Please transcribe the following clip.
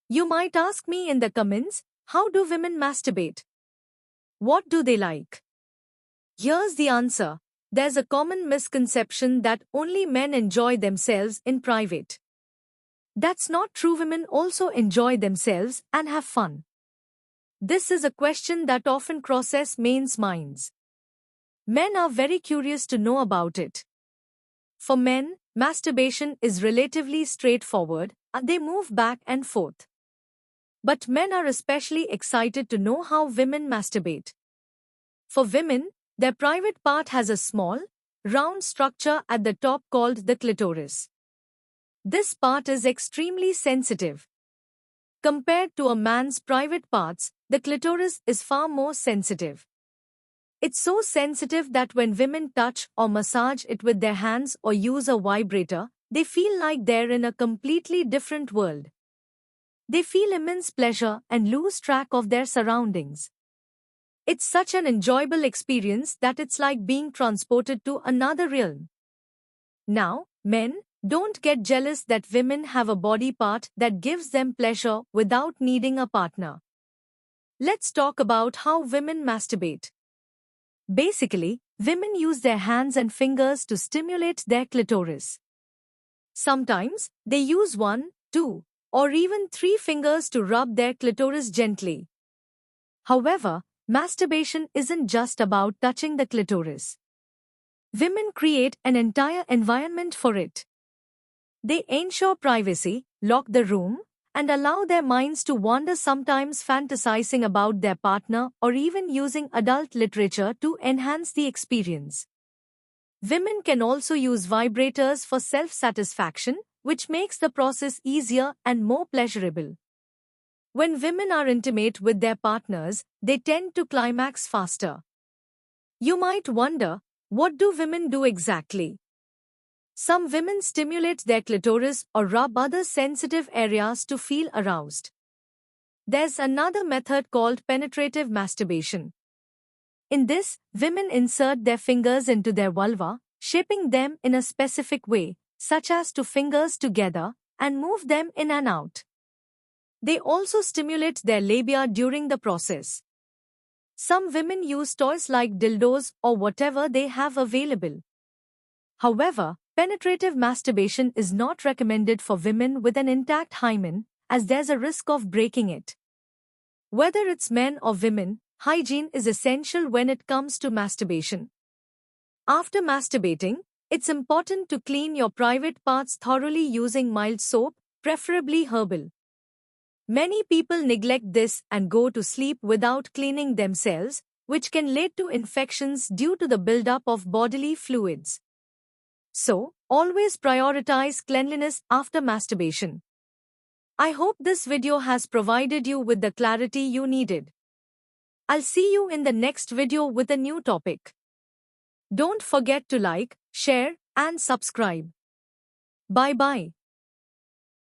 You might ask me in the comments, how do women masturbate? What do they like? Here's the answer. There's a common misconception that only men enjoy themselves in private. That's not true. Women also enjoy themselves and have fun. This is a question that often crosses men's minds. Men are very curious to know about it. For men, masturbation is relatively straightforward, and they move back and forth. But men are especially excited to know how women masturbate. For women, their private part has a small, round structure at the top called the clitoris. This part is extremely sensitive. Compared to a man's private parts, the clitoris is far more sensitive. It's so sensitive that when women touch or massage it with their hands or use a vibrator, they feel like they're in a completely different world. They feel immense pleasure and lose track of their surroundings. It's such an enjoyable experience that it's like being transported to another realm. Now, men, don't get jealous that women have a body part that gives them pleasure without needing a partner. Let's talk about how women masturbate. Basically, women use their hands and fingers to stimulate their clitoris. Sometimes, they use 1, 2, or even 3 fingers to rub their clitoris gently. However, masturbation isn't just about touching the clitoris. Women create an entire environment for it. They ensure privacy, lock the room, and allow their minds to wander, sometimes fantasizing about their partner or even using adult literature to enhance the experience. Women can also use vibrators for self-satisfaction, which makes the process easier and more pleasurable. When women are intimate with their partners, they tend to climax faster. You might wonder, what do women do exactly? Some women stimulate their clitoris or rub other sensitive areas to feel aroused. There's another method called penetrative masturbation. In this, women insert their fingers into their vulva, shaping them in a specific way, such as 2 fingers together, and move them in and out. They also stimulate their labia during the process. Some women use toys like dildos or whatever they have available. However, penetrative masturbation is not recommended for women with an intact hymen, as there's a risk of breaking it. Whether it's men or women, hygiene is essential when it comes to masturbation. After masturbating, it's important to clean your private parts thoroughly using mild soap, preferably herbal. Many people neglect this and go to sleep without cleaning themselves, which can lead to infections due to the buildup of bodily fluids. So, always prioritize cleanliness after masturbation. I hope this video has provided you with the clarity you needed. I'll see you in the next video with a new topic. Don't forget to like, share, and subscribe. Bye-bye.